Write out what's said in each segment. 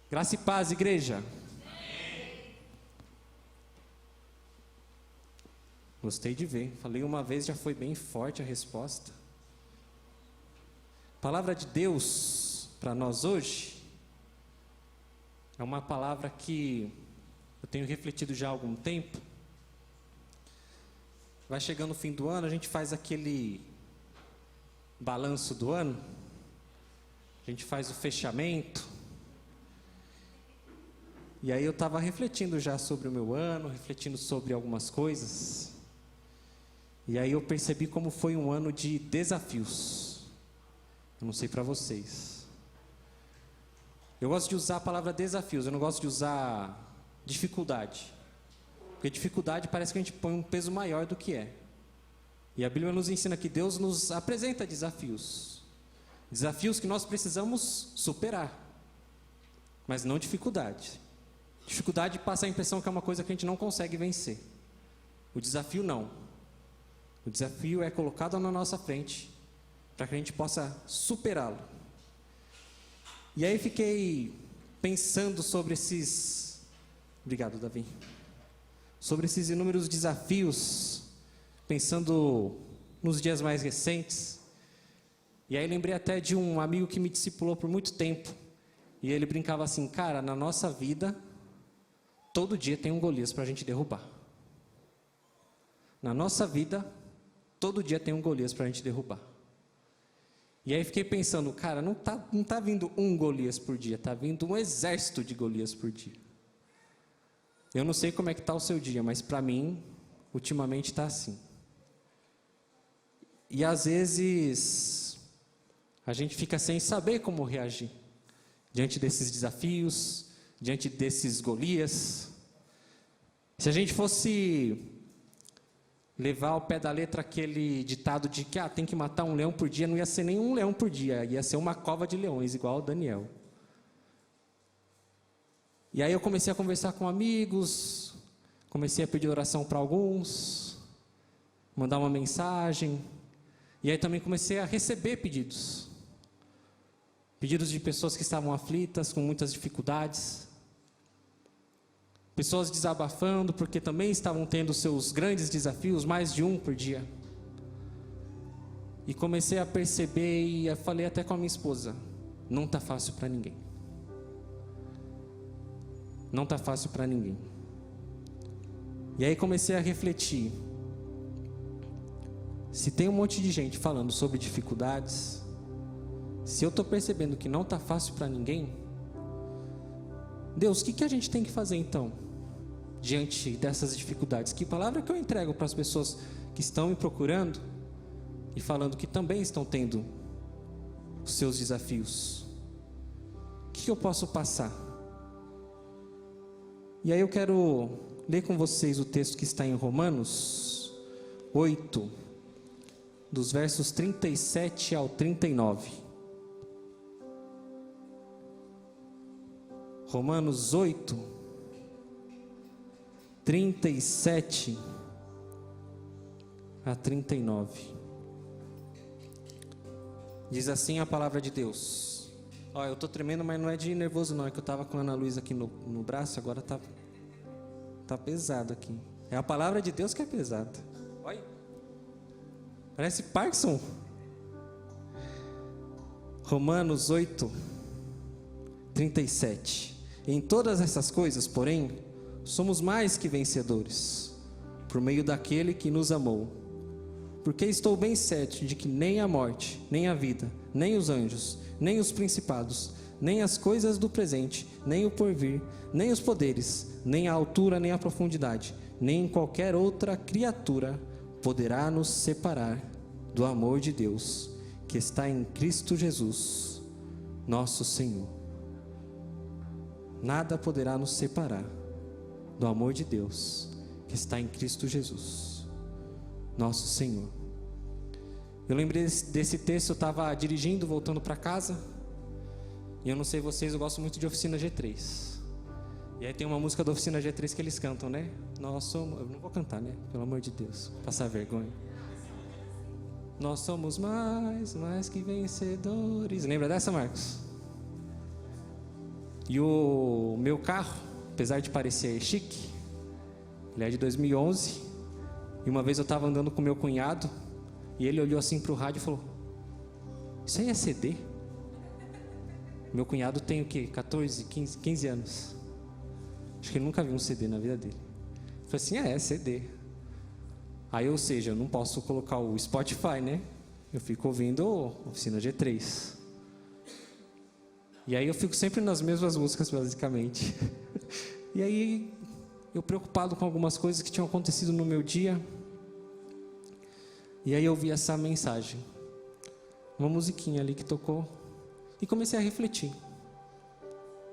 Graça e paz, igreja. Gostei de ver. Falei uma vez, já foi bem forte a resposta. A palavra de Deus para nós hoje é uma palavra que eu tenho refletido já há algum tempo. Vai chegando o fim do ano, a gente faz aquele balanço do ano, a gente faz o fechamento. E aí eu estava refletindo já sobre o meu ano, refletindo sobre algumas coisas. E aí eu percebi como foi um ano de desafios. Eu não sei para vocês. Eu gosto de usar a palavra desafios, eu não gosto de usar dificuldade. Porque dificuldade parece que a gente põe um peso maior do que é. E a Bíblia nos ensina que Deus nos apresenta desafios. Desafios que nós precisamos superar. Mas não dificuldade. Dificuldade passa a impressão que é uma coisa que a gente não consegue vencer. O desafio não. O desafio é colocado na nossa frente para que a gente possa superá-lo. E aí fiquei pensando sobre esses... Obrigado, Davi. Sobre esses inúmeros desafios, pensando nos dias mais recentes. E aí lembrei até de um amigo que me discipulou por muito tempo. E ele brincava assim, cara, na nossa vida, todo dia tem um Golias para a gente derrubar. Na nossa vida, todo dia tem um Golias para a gente derrubar. E aí fiquei pensando, cara, não tá vindo um Golias por dia, tá vindo um exército de Golias por dia. Eu não sei como é que está o seu dia, mas para mim, ultimamente está assim. E às vezes, a gente fica sem saber como reagir diante desses desafios, diante desses Golias. Se a gente fosse levar ao pé da letra aquele ditado de que tem que matar um leão por dia, não ia ser nem um leão por dia, ia ser uma cova de leões, igual o Daniel. E aí eu comecei a conversar com amigos, comecei a pedir oração para alguns, mandar uma mensagem, e aí também comecei a receber pedidos. Pedidos de pessoas que estavam aflitas, com muitas dificuldades. Pessoas desabafando porque também estavam tendo seus grandes desafios, mais de um por dia. E comecei a perceber e eu falei até com a minha esposa, não está fácil para ninguém. Não está fácil para ninguém. E aí comecei a refletir. Se tem um monte de gente falando sobre dificuldades, se eu estou percebendo que não está fácil para ninguém, Deus, o que a gente tem que fazer então? Diante dessas dificuldades, que palavra que eu entrego para as pessoas que estão me procurando e falando que também estão tendo os seus desafios? O que eu posso passar? E aí eu quero ler com vocês o texto que está em Romanos 8, dos versos 37 ao 39. Romanos 8, 37 a 39. Diz assim a palavra de Deus. Eu estou tremendo, mas não é de nervoso não, é que eu estava com a Ana Luísa aqui no braço, agora tá pesado aqui. É a palavra de Deus que é pesada. Olha, parece Parkinson. Romanos 8, 37. Em todas essas coisas, porém, somos mais que vencedores, por meio daquele que nos amou. Porque estou bem certo de que nem a morte, nem a vida, nem os anjos, nem os principados, nem as coisas do presente, nem o porvir, nem os poderes, nem a altura, nem a profundidade, nem qualquer outra criatura poderá nos separar do amor de Deus, que está em Cristo Jesus, nosso Senhor. Nada poderá nos separar do amor de Deus, que está em Cristo Jesus, nosso Senhor. Eu lembrei desse texto, eu estava dirigindo, voltando para casa, e eu não sei vocês, eu gosto muito de Oficina G3. E aí tem uma música da Oficina G3 que eles cantam, né? Nós somos... Eu não vou cantar, né? Pelo amor de Deus, passar vergonha. Nós somos mais que vencedores. Lembra dessa, Marcos? E o meu carro, apesar de parecer chique, ele é de 2011. E uma vez eu estava andando com meu cunhado e ele olhou assim para o rádio e falou: isso aí é CD? Meu cunhado tem o quê? 14, 15 anos. Acho que ele nunca viu um CD na vida dele. Eu falei assim: é CD. Aí, ou seja, eu não posso colocar o Spotify, né? Eu fico ouvindo Oficina G3. E aí eu fico sempre nas mesmas músicas, basicamente. E aí, eu preocupado com algumas coisas que tinham acontecido no meu dia. E aí eu vi essa mensagem. Uma musiquinha ali que tocou. E comecei a refletir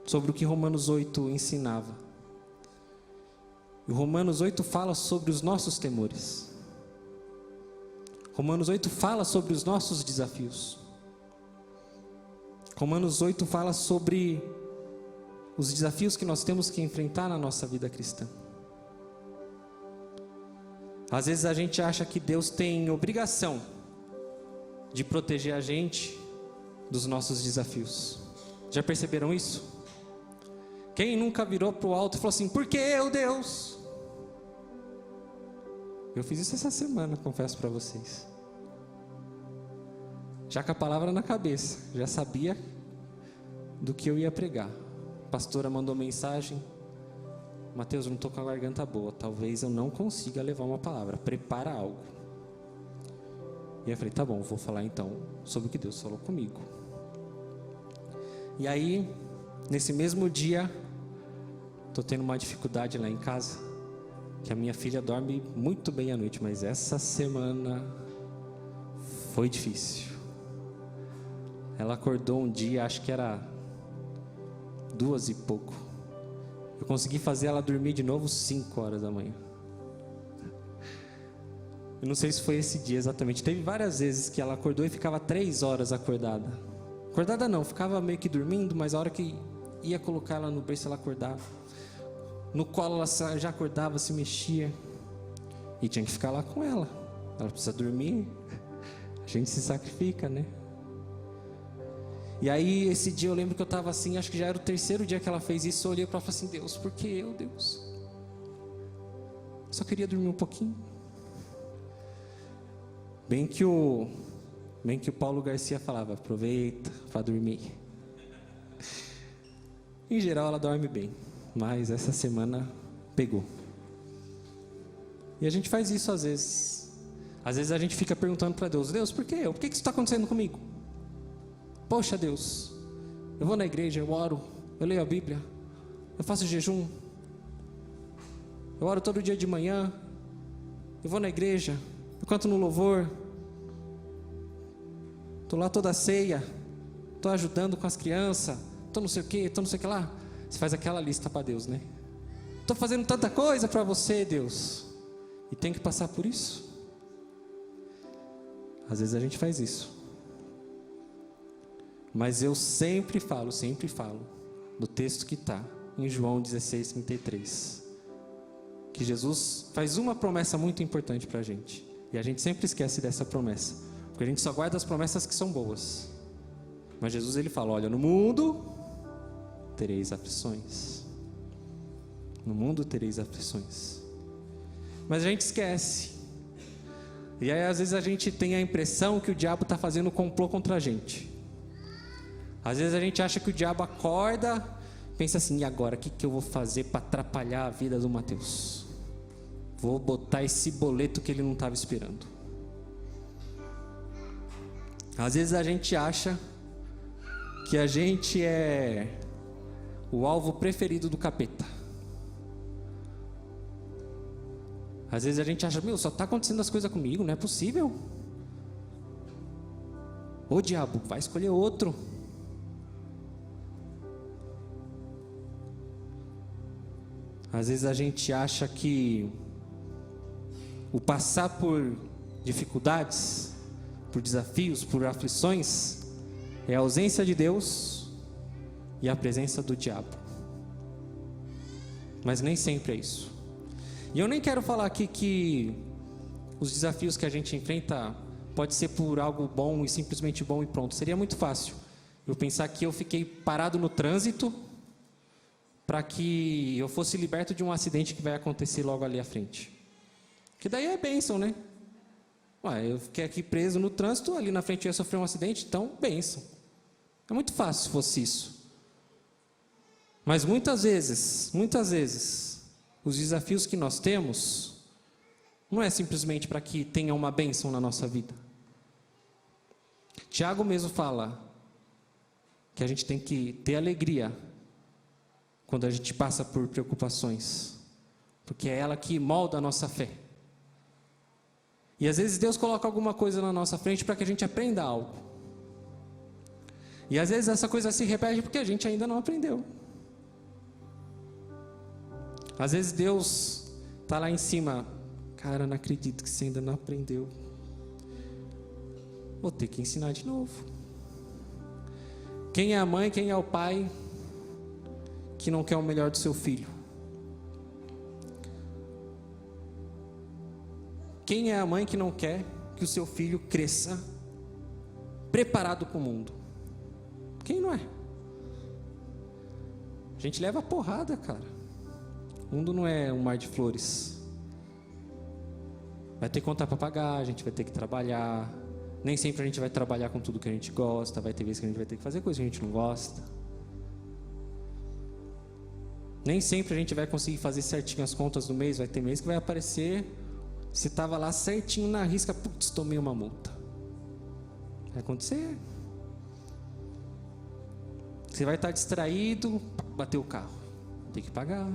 sobre o que Romanos 8 ensinava. E Romanos 8 fala sobre os nossos temores. Romanos 8 fala sobre os nossos desafios. Romanos 8 fala sobre os desafios que nós temos que enfrentar na nossa vida cristã. Às vezes a gente acha que Deus tem obrigação de proteger a gente dos nossos desafios. Já perceberam isso? Quem nunca virou para o alto e falou assim: por que eu, Deus? Eu fiz isso essa semana, confesso para vocês. Já com a palavra na cabeça, já sabia do que eu ia pregar. A pastora mandou mensagem: Mateus, eu não estou com a garganta boa, talvez eu não consiga levar uma palavra, prepara algo. E eu falei: tá bom, vou falar então sobre o que Deus falou comigo. E aí, nesse mesmo dia, estou tendo uma dificuldade lá em casa, que a minha filha dorme muito bem à noite, mas essa semana foi difícil. Ela acordou um dia, acho que era 2 e pouco. Eu consegui fazer ela dormir de novo 5 horas da manhã. Eu não sei se foi esse dia exatamente. Teve várias vezes que ela acordou e ficava 3 horas acordada. Acordada não, ficava meio que dormindo, mas a hora que ia colocar ela no berço, ela acordava. No colo ela já acordava, se mexia. E tinha que ficar lá com ela. Ela precisa dormir. A gente se sacrifica, né? E aí esse dia eu lembro que eu estava assim, acho que já era o 3º dia que ela fez isso. Eu olhei para ela e falei assim: Deus, por que eu, Deus? Só queria dormir um pouquinho. Bem que o Paulo Garcia falava: aproveita para dormir. Em geral ela dorme bem, mas essa semana pegou. E a gente faz isso às vezes. Às vezes a gente fica perguntando para Deus: Deus, por que eu? Por que isso está acontecendo comigo? Poxa, Deus, eu vou na igreja, eu oro, eu leio a Bíblia, eu faço jejum, eu oro todo dia de manhã, eu vou na igreja, eu canto no louvor, estou lá toda a ceia, estou ajudando com as crianças, estou não sei o que, estou não sei o que lá. Você faz aquela lista para Deus, né? Estou fazendo tanta coisa para você, Deus, e tem que passar por isso? Às vezes a gente faz isso. Mas eu sempre falo do texto que está em João 16:33, que Jesus faz uma promessa muito importante para a gente, e a gente sempre esquece dessa promessa, porque a gente só guarda as promessas que são boas. Mas Jesus, ele fala: olha, no mundo tereis aflições. No mundo tereis aflições. Mas a gente esquece. E aí às vezes a gente tem a impressão que o diabo está fazendo complô contra a gente. Às vezes a gente acha que o diabo acorda, pensa assim: e agora, o que eu vou fazer para atrapalhar a vida do Mateus? Vou botar esse boleto que ele não estava esperando. Às vezes a gente acha que a gente é o alvo preferido do capeta. Às vezes a gente acha: só está acontecendo as coisas comigo, não é possível. Ô diabo, vai escolher outro. Às vezes a gente acha que o passar por dificuldades, por desafios, por aflições, é a ausência de Deus e a presença do diabo. Mas nem sempre é isso. E eu nem quero falar aqui que os desafios que a gente enfrenta pode ser por algo bom e simplesmente bom e pronto. Seria muito fácil eu pensar que eu fiquei parado no trânsito para que eu fosse liberto de um acidente que vai acontecer logo ali à frente. Que daí é bênção, né? Ué, eu fiquei aqui preso no trânsito, ali na frente eu ia sofrer um acidente, então bênção. É muito fácil se fosse isso. Mas muitas vezes, os desafios que nós temos, não é simplesmente para que tenha uma bênção na nossa vida. Tiago mesmo fala que a gente tem que ter alegria quando a gente passa por preocupações, porque é ela que molda a nossa fé. E às vezes Deus coloca alguma coisa na nossa frente para que a gente aprenda algo. E às vezes essa coisa se repete porque a gente ainda não aprendeu. Às vezes Deus está lá em cima, cara, não acredito que você ainda não aprendeu. Vou ter que ensinar de novo. Quem é a mãe, quem é o pai que não quer o melhor do seu filho? Quem é a mãe que não quer que o seu filho cresça preparado para o mundo? Quem não é? A gente leva porrada, cara. O mundo não é um mar de flores. Vai ter conta para pagar, a gente vai ter que trabalhar. Nem sempre a gente vai trabalhar com tudo que a gente gosta. Vai ter vezes que a gente vai ter que fazer coisas que a gente não gosta. Nem sempre a gente vai conseguir fazer certinho as contas do mês. Vai ter mês que vai aparecer, você estava lá certinho na risca, putz, tomei uma multa. Vai acontecer. Você vai estar distraído, bateu o carro, tem que pagar.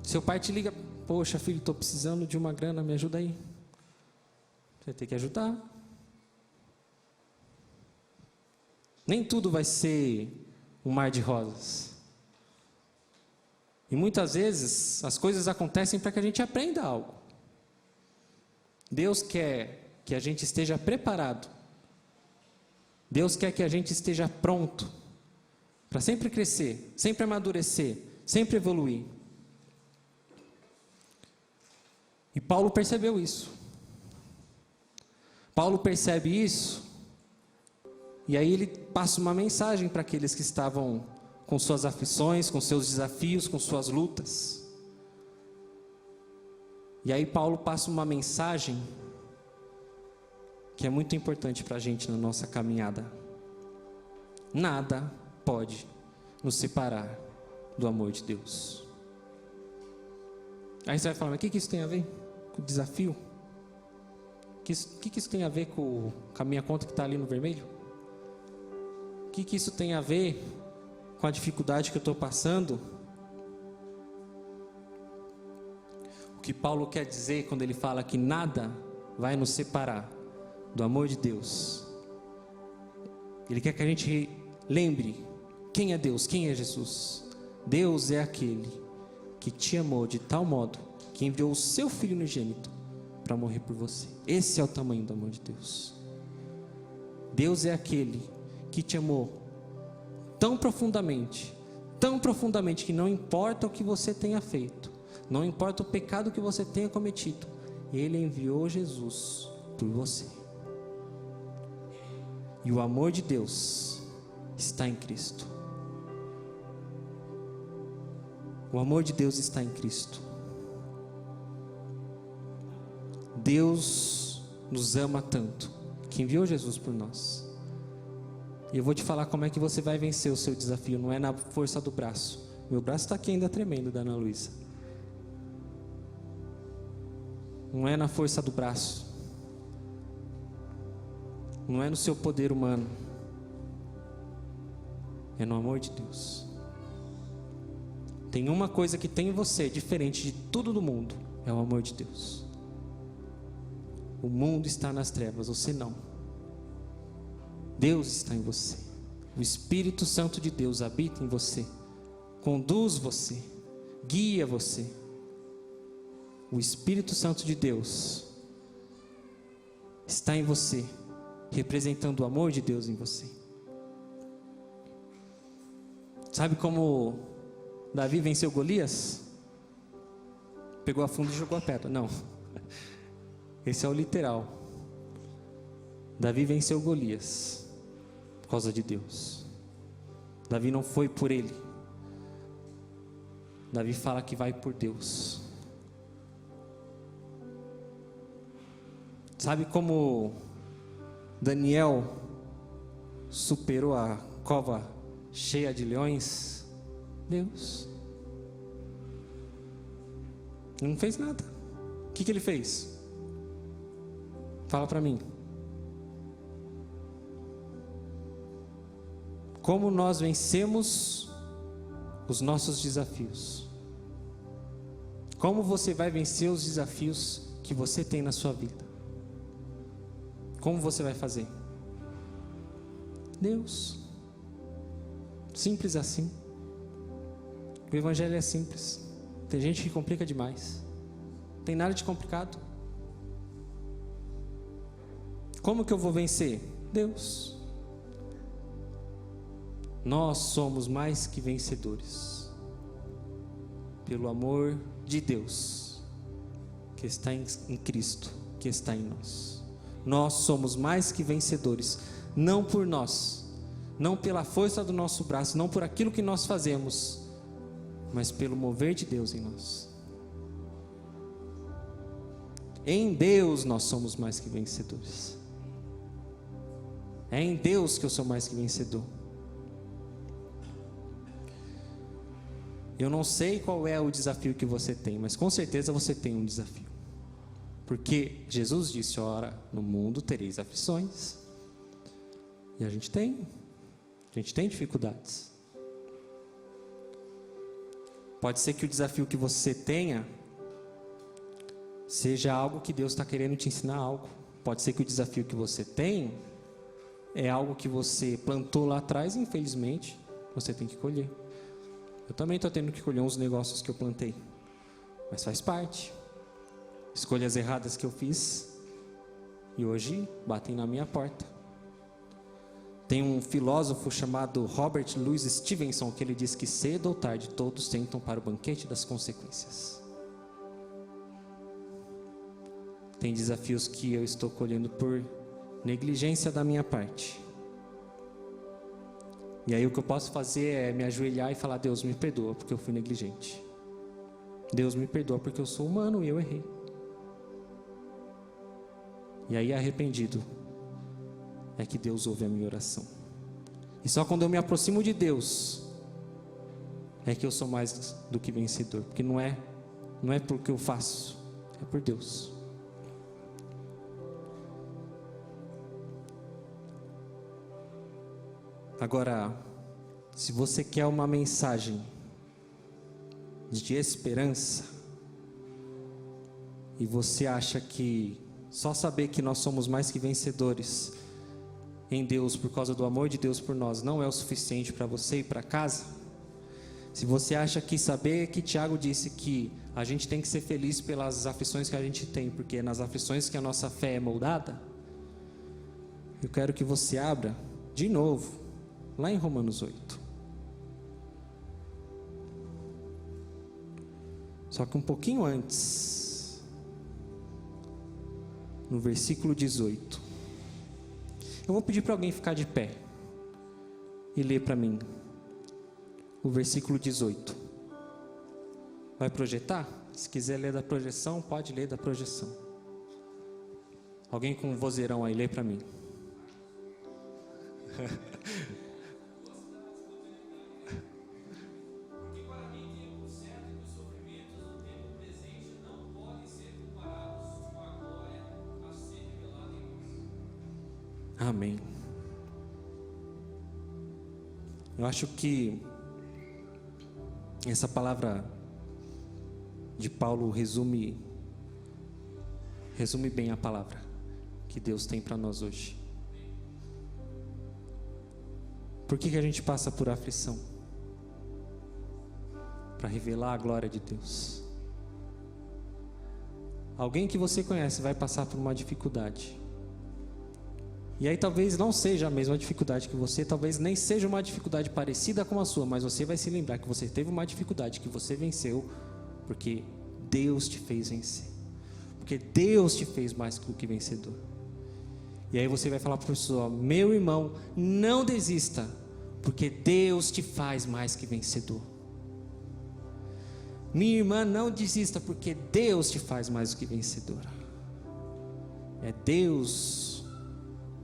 Seu pai te liga, poxa filho, estou precisando de uma grana, me ajuda aí. Você vai ter que ajudar. Nem tudo vai ser um mar de rosas. E muitas vezes as coisas acontecem para que a gente aprenda algo. Deus quer que a gente esteja preparado. Deus quer que a gente esteja pronto para sempre crescer, sempre amadurecer, sempre evoluir. E Paulo percebeu isso. Paulo percebe isso, e aí ele passa uma mensagem para aqueles que estavam com suas aflições, com seus desafios, com suas lutas. E aí Paulo passa uma mensagem que é muito importante para a gente na nossa caminhada. Nada pode nos separar do amor de Deus. Aí você vai falar, mas o que isso tem a ver com o desafio? O que isso tem a ver com a minha conta que está ali no vermelho? O que isso tem a ver com a dificuldade que eu estou passando? O que Paulo quer dizer quando ele fala que nada vai nos separar do amor de Deus? Ele quer que a gente lembre quem é Deus, quem é Jesus. Deus é aquele que te amou de tal modo que enviou o seu Filho unigênito para morrer por você. Esse é o tamanho do amor de Deus. Deus é aquele que te amou tão profundamente que não importa o que você tenha feito, não importa o pecado que você tenha cometido, Ele enviou Jesus por você. E o amor de Deus está em Cristo. O amor de Deus está em Cristo. Deus nos ama tanto que enviou Jesus por nós. E eu vou te falar como é que você vai vencer o seu desafio. Não é na força do braço. Meu braço está aqui ainda tremendo, da Ana Luísa. Não é na força do braço. Não é no seu poder humano. É no amor de Deus. Tem uma coisa que tem em você, diferente de tudo do mundo. É o amor de Deus. O mundo está nas trevas, você não. Deus está em você. O Espírito Santo de Deus habita em você. Conduz você. Guia você. O Espírito Santo de Deus está em você, representando o amor de Deus em você. Sabe como Davi venceu Golias? Pegou a fundo e jogou a pedra. Não. Esse é o literal. Davi venceu Golias por causa de Deus. Davi não foi por ele. Davi fala que vai por Deus. Sabe como Daniel superou a cova cheia de leões? Deus. Ele não fez nada. O que ele fez? Fala para mim. Como nós vencemos os nossos desafios? Como você vai vencer os desafios que você tem na sua vida? Como você vai fazer? Deus. Simples assim. O evangelho é simples. Tem gente que complica demais. Não tem nada de complicado. Como que eu vou vencer? Deus. Nós somos mais que vencedores pelo amor de Deus que está em Cristo, que está em nós. Nós somos mais que vencedores, não por nós, não pela força do nosso braço, não por aquilo que nós fazemos, mas pelo mover de Deus em nós. Em Deus nós somos mais que vencedores. É em Deus que eu sou mais que vencedor. Eu não sei qual é o desafio que você tem, mas com certeza você tem um desafio. Porque Jesus disse: ora, no mundo tereis aflições. E a gente tem dificuldades. Pode ser que o desafio que você tenha seja algo que Deus está querendo te ensinar algo. Pode ser que o desafio que você tem é algo que você plantou lá atrás e infelizmente você tem que colher. Eu também estou tendo que colher uns negócios que eu plantei, mas faz parte. Escolhas erradas que eu fiz e hoje batem na minha porta. Tem um filósofo chamado Robert Louis Stevenson que ele diz que cedo ou tarde todos sentam para o banquete das consequências. Tem desafios que eu estou colhendo por negligência da minha parte. E aí o que eu posso fazer é me ajoelhar e falar: Deus, me perdoa porque eu fui negligente. Deus, me perdoa porque eu sou humano e eu errei. E aí, arrependido, é que Deus ouve a minha oração. E só quando eu me aproximo de Deus é que eu sou mais do que vencedor. Porque não é porque eu faço, é por Deus. Agora, se você quer uma mensagem de esperança, e você acha que só saber que nós somos mais que vencedores em Deus por causa do amor de Deus por nós não é o suficiente para você ir para casa, se você acha que saber que Tiago disse que a gente tem que ser feliz pelas aflições que a gente tem, porque é nas aflições que a nossa fé é moldada, eu quero que você abra de novo lá em Romanos 8. Só que um pouquinho antes, no versículo 18. Eu vou pedir para alguém ficar de pé e ler para mim o versículo 18. Vai projetar? Se quiser ler da projeção, pode ler da projeção. Alguém com um vozeirão aí, lê para mim. Amém. Eu acho que essa palavra de Paulo resume bem a palavra que Deus tem para nós hoje. Por que a gente passa por aflição? Para revelar a glória de Deus. Alguém que você conhece vai passar por uma dificuldade. E aí talvez não seja a mesma dificuldade que você, talvez nem seja uma dificuldade parecida com a sua, mas você vai se lembrar que você teve uma dificuldade que você venceu, porque Deus te fez vencer. Porque Deus te fez mais do que vencedor. E aí você vai falar para a pessoa: meu irmão, não desista, porque Deus te faz mais que vencedor. Minha irmã, não desista, porque Deus te faz mais do que vencedora. É Deus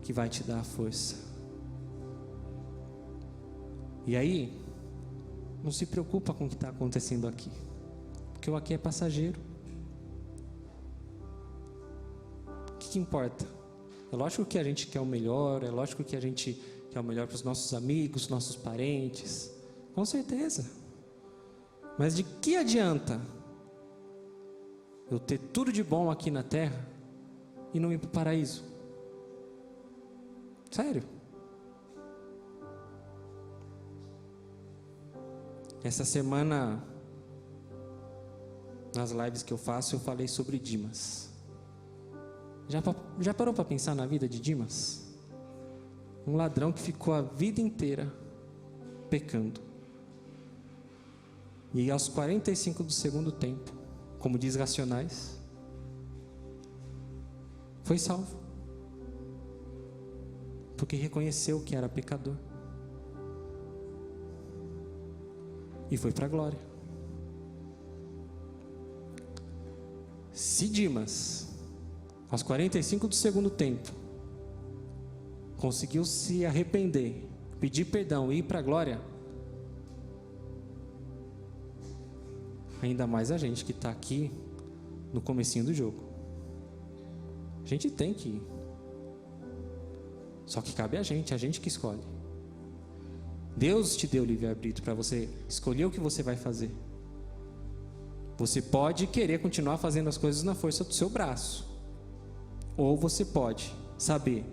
que vai te dar a força. E aí, não se preocupa com o que está acontecendo aqui, porque o aqui é passageiro. O que importa? É lógico que a gente quer o melhor, é lógico que a gente quer o melhor para os nossos amigos, nossos parentes, com certeza. Mas de que adianta eu ter tudo de bom aqui na terra e não ir para o paraíso? Sério? Essa semana, nas lives que eu faço, eu falei sobre Dimas. Já parou para pensar na vida de Dimas? Um ladrão que ficou a vida inteira pecando. E aos 45 do segundo tempo, como diz Racionais, foi salvo. Porque reconheceu que era pecador. E foi para a glória. Se Dimas, aos 45 do segundo tempo, conseguiu se arrepender, pedir perdão e ir para a glória, ainda mais a gente que está aqui no comecinho do jogo. A gente tem que ir. Só que cabe a gente que escolhe. Deus te deu livre-arbítrio para você escolher o que você vai fazer. Você pode querer continuar fazendo as coisas na força do seu braço. Ou você pode saber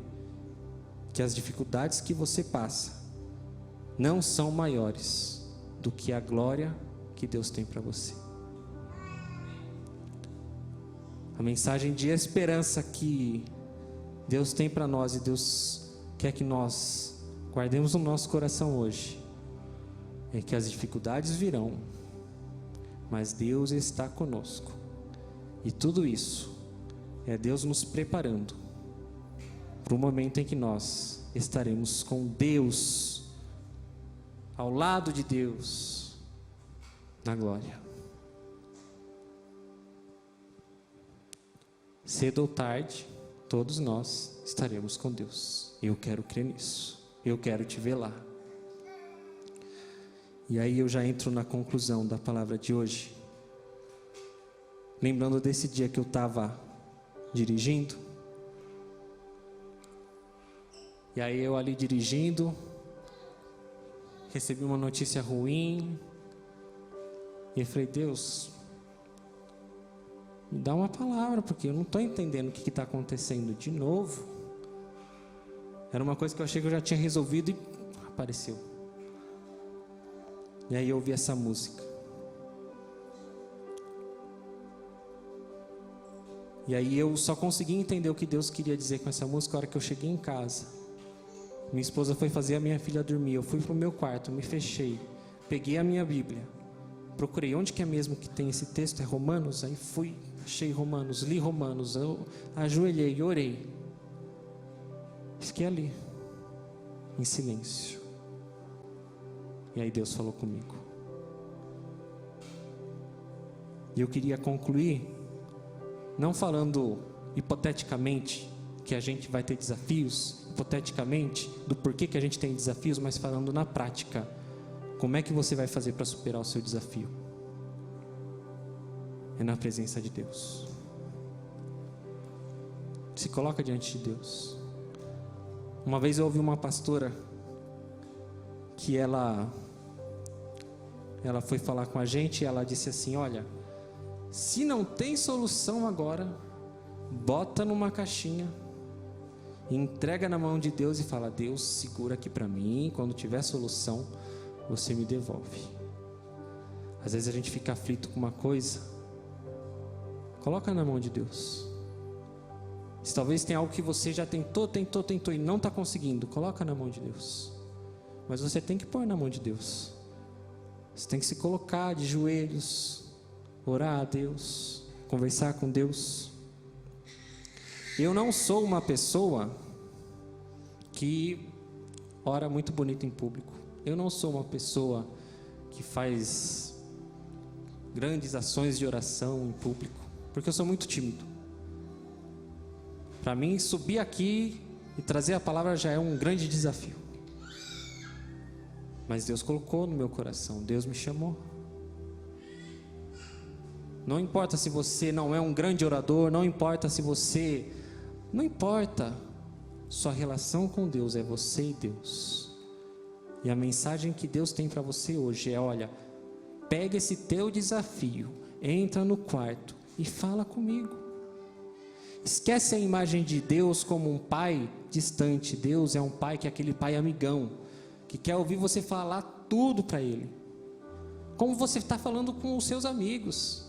que as dificuldades que você passa não são maiores do que a glória que Deus tem para você. A mensagem de esperança que Deus tem para nós e Deus quer que nós guardemos no nosso coração hoje é que as dificuldades virão, mas Deus está conosco. E tudo isso é Deus nos preparando para o momento em que nós estaremos com Deus, ao lado de Deus, na glória. Cedo ou tarde, todos nós estaremos com Deus. Eu quero crer nisso. Eu quero te ver lá. E aí eu já entro na conclusão da palavra de hoje. Lembrando desse dia que eu estava dirigindo. E aí eu ali dirigindo, recebi uma notícia ruim. E eu falei, Deus, me dá uma palavra, porque eu não estou entendendo o que está acontecendo de novo. Era uma coisa que eu achei que eu já tinha resolvido e apareceu. E aí eu ouvi essa música. E aí eu só consegui entender o que Deus queria dizer com essa música na hora que eu cheguei em casa. Minha esposa foi fazer a minha filha dormir. Eu fui para o meu quarto, me fechei. Peguei a minha Bíblia. Procurei onde que é mesmo que tem esse texto. É Romanos? Aí fui, achei Romanos, li Romanos. Eu ajoelhei, orei. Fiquei ali, em silêncio. E aí Deus falou comigo. E eu queria concluir, não falando hipoteticamente que a gente vai ter desafios, hipoteticamente do porquê que a gente tem desafios, mas falando na prática, como é que você vai fazer para superar o seu desafio? É na presença de Deus. Se coloca diante de Deus. Uma vez eu ouvi uma pastora que ela foi falar com a gente e ela disse assim, olha, se não tem solução agora, bota numa caixinha, entrega na mão de Deus e fala, Deus, segura aqui para mim, quando tiver solução, você me devolve. Às vezes a gente fica aflito com uma coisa, coloca na mão de Deus. Se talvez tenha algo que você já tentou e não está conseguindo, coloca na mão de Deus. Mas você tem que pôr na mão de Deus. Você tem que se colocar de joelhos, orar a Deus, conversar com Deus. Eu não sou uma pessoa que ora muito bonito em público. eu não sou uma pessoa que faz grandes ações de oração em público, porque eu sou muito tímido. Para mim, subir aqui e trazer a palavra já é um grande desafio. Mas Deus colocou no meu coração, Deus me chamou. Não importa se você não é um grande orador, não importa. Sua relação com Deus é você e Deus. E a mensagem que Deus tem para você hoje é: olha, pega esse teu desafio, entra no quarto e fala comigo. Esquece a imagem de Deus como um pai distante. Deus é um pai que é aquele pai amigão, que quer ouvir você falar tudo para ele, como você está falando com os seus amigos.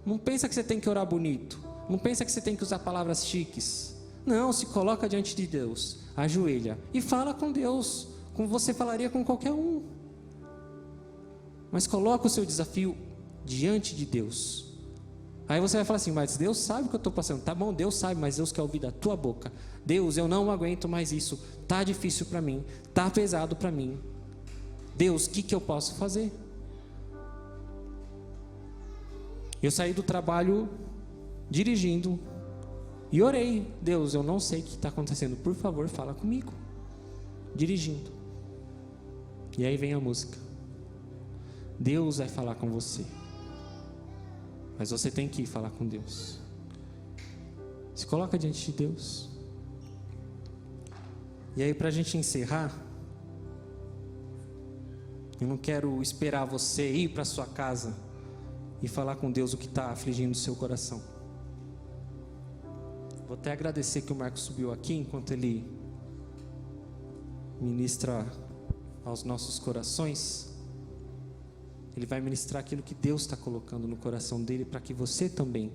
Não pensa que você tem que orar bonito, não pensa que você tem que usar palavras chiques. Não, se coloca diante de Deus, ajoelha e fala com Deus, como você falaria com qualquer um. Mas coloca o seu desafio diante de Deus. Aí você vai falar assim: mas Deus sabe o que eu estou passando. Tá bom, Deus sabe, mas Deus quer ouvir da tua boca. Deus, eu não aguento mais isso, tá difícil para mim, tá pesado para mim. Deus, o que eu posso fazer? Eu saí do trabalho dirigindo e orei: Deus, eu não sei o que está acontecendo, por favor, fala comigo. Dirigindo. E aí vem a música. Deus vai falar com você, mas você tem que ir falar com Deus. Se coloca diante de Deus. E aí, para a gente encerrar, eu não quero esperar você ir para sua casa e falar com Deus o que está afligindo o seu coração. Vou até agradecer que o Marcos subiu aqui, enquanto ele ministra aos nossos corações. Ele vai ministrar aquilo que Deus está colocando no coração dele, para que você também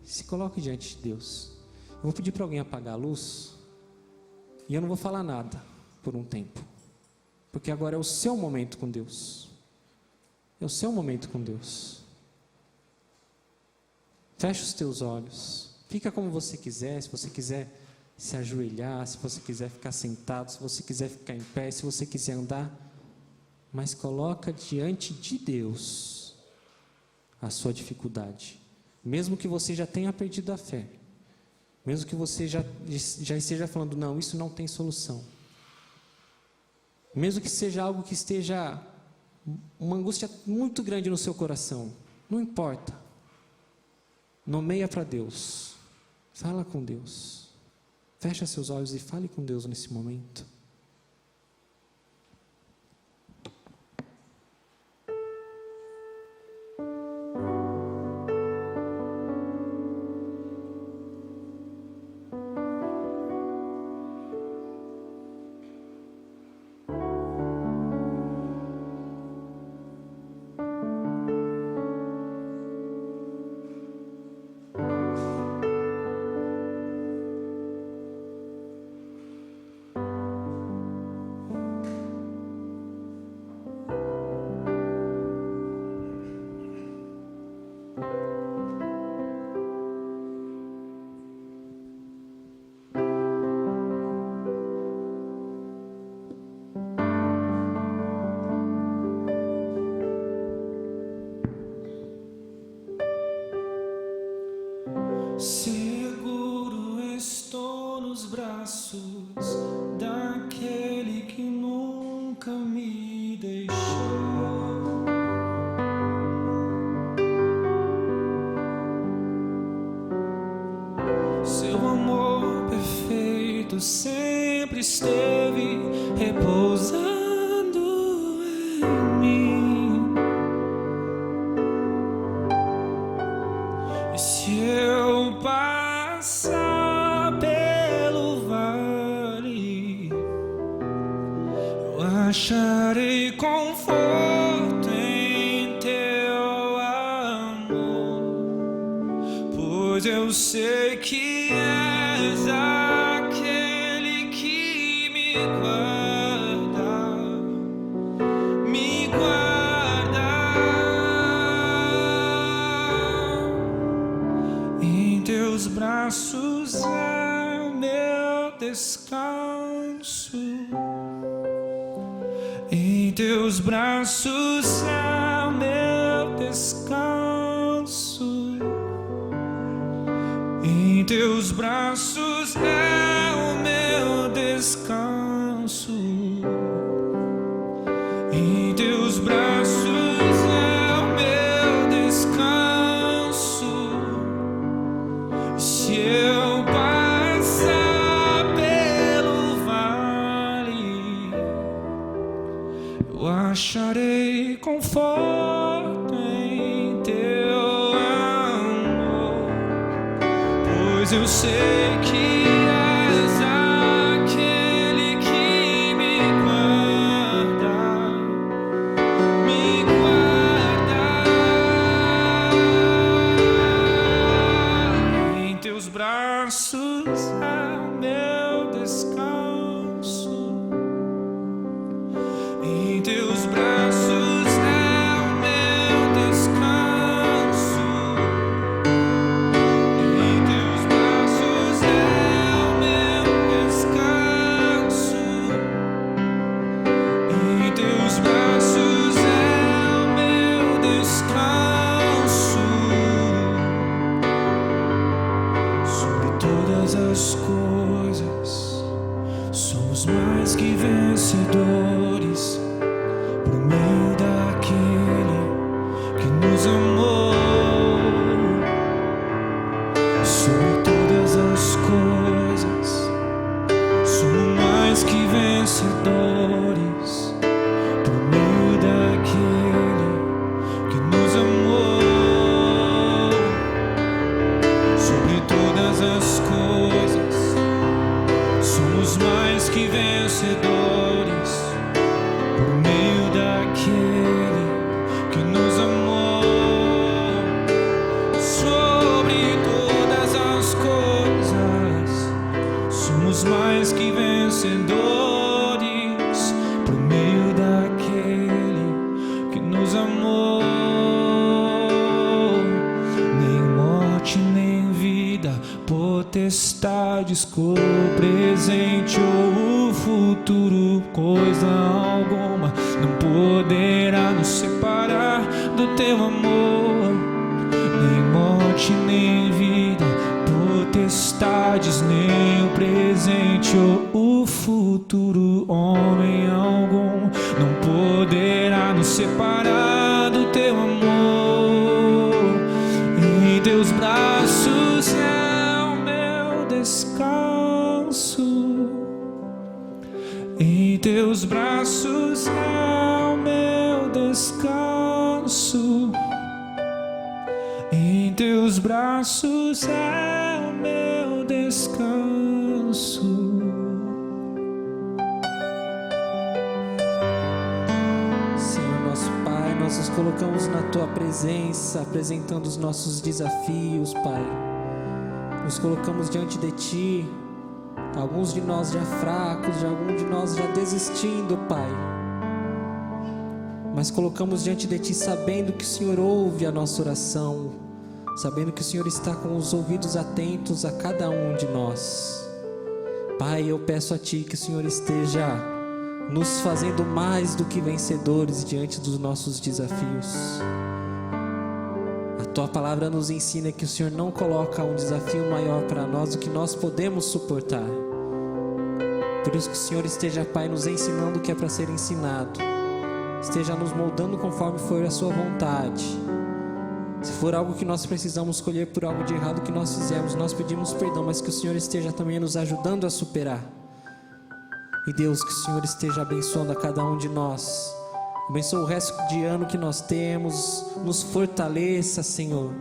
se coloque diante de Deus. Eu vou pedir para alguém apagar a luz, e eu não vou falar nada por um tempo, porque agora é o seu momento com Deus. É o seu momento com Deus. Fecha os teus olhos, fica como você quiser. Se você quiser se ajoelhar, se você quiser ficar sentado, se você quiser ficar em pé, se você quiser andar, mas coloca diante de Deus a sua dificuldade, mesmo que você já tenha perdido a fé, mesmo que você já esteja falando: não, isso não tem solução, mesmo que seja algo que esteja uma angústia muito grande no seu coração, não importa. Nomeia para Deus, fala com Deus, fecha seus olhos e fale com Deus nesse momento. Seguro estou nos braços daquele que nunca me deixou. Seu amor perfeito sempre esteve repousando em mim. E se eu passar pelo vale, eu acharei conforto em teu amor, pois eu sei que és aquele que me guarda, me guarda. Em teus braços é meu descanso. Em Em teus braços é o meu descanso. Em teus braços é o meu descanso. Em teus braços é o meu descanso. Se eu passar pelo vale, eu acharei conforto em teu amor, pois eu sei que és aquele que me guarda, me guarda. Em teus braços é o meu descanso. Em teus braços é o meu descanso. Em teus braços é o meu descanso. Em teus braços é o meu descanso. Sobre todas as coisas somos mais que vencedores, por meio daquele que nos amou. Sobre todas as coisas somos mais que vencedores, por meio daquele que nos amou. Sobre todas as coisas somos mais que vencedores, por meio daquele que nos amou. Sobre todas as coisas somos mais que vencedores, por meio daquele que nos amou. Nem morte, nem vida, potestades, cor, presente ou o futuro, coisa alguma não poderá nos separar do teu amor. Nem morte, nem vida, potestades, nem o presente ou o futuro, homem algum não poderá nos separar do teu amor. Em teus braços é o meu descanso. Em teus braços é o meu descanso. Em teus braços é o meu descanso. Senhor nosso Pai, nós nos colocamos na Tua presença, apresentando os nossos desafios, Pai. Nos colocamos diante de Ti, alguns de nós já fracos, alguns de nós já desistindo, Pai. Mas colocamos diante de Ti sabendo que o Senhor ouve a nossa oração, sabendo que o Senhor está com os ouvidos atentos a cada um de nós. Pai, eu peço a Ti que o Senhor esteja nos fazendo mais do que vencedores diante dos nossos desafios. A Tua palavra nos ensina que o Senhor não coloca um desafio maior para nós do que nós podemos suportar. Por isso que o Senhor esteja, Pai, nos ensinando o que é para ser ensinado, esteja nos moldando conforme for a Sua vontade. Se for algo que nós precisamos escolher por algo de errado que nós fizemos, nós pedimos perdão, mas que o Senhor esteja também nos ajudando a superar. E Deus, que o Senhor esteja abençoando a cada um de nós. Abençoa o resto de ano que nós temos, nos fortaleça, Senhor,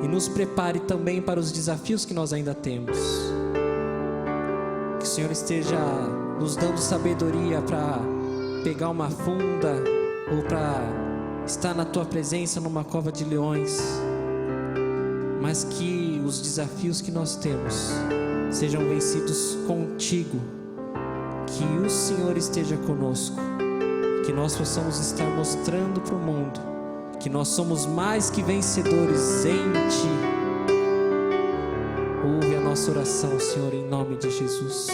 e nos prepare também para os desafios que nós ainda temos. Que o Senhor esteja nos dando sabedoria para pegar uma funda ou para estar na Tua presença numa cova de leões, mas que os desafios que nós temos sejam vencidos contigo, que o Senhor esteja conosco, que nós possamos estar mostrando para o mundo que nós somos mais que vencedores em Ti. Ouve a nossa oração, Senhor, em nome de Jesus.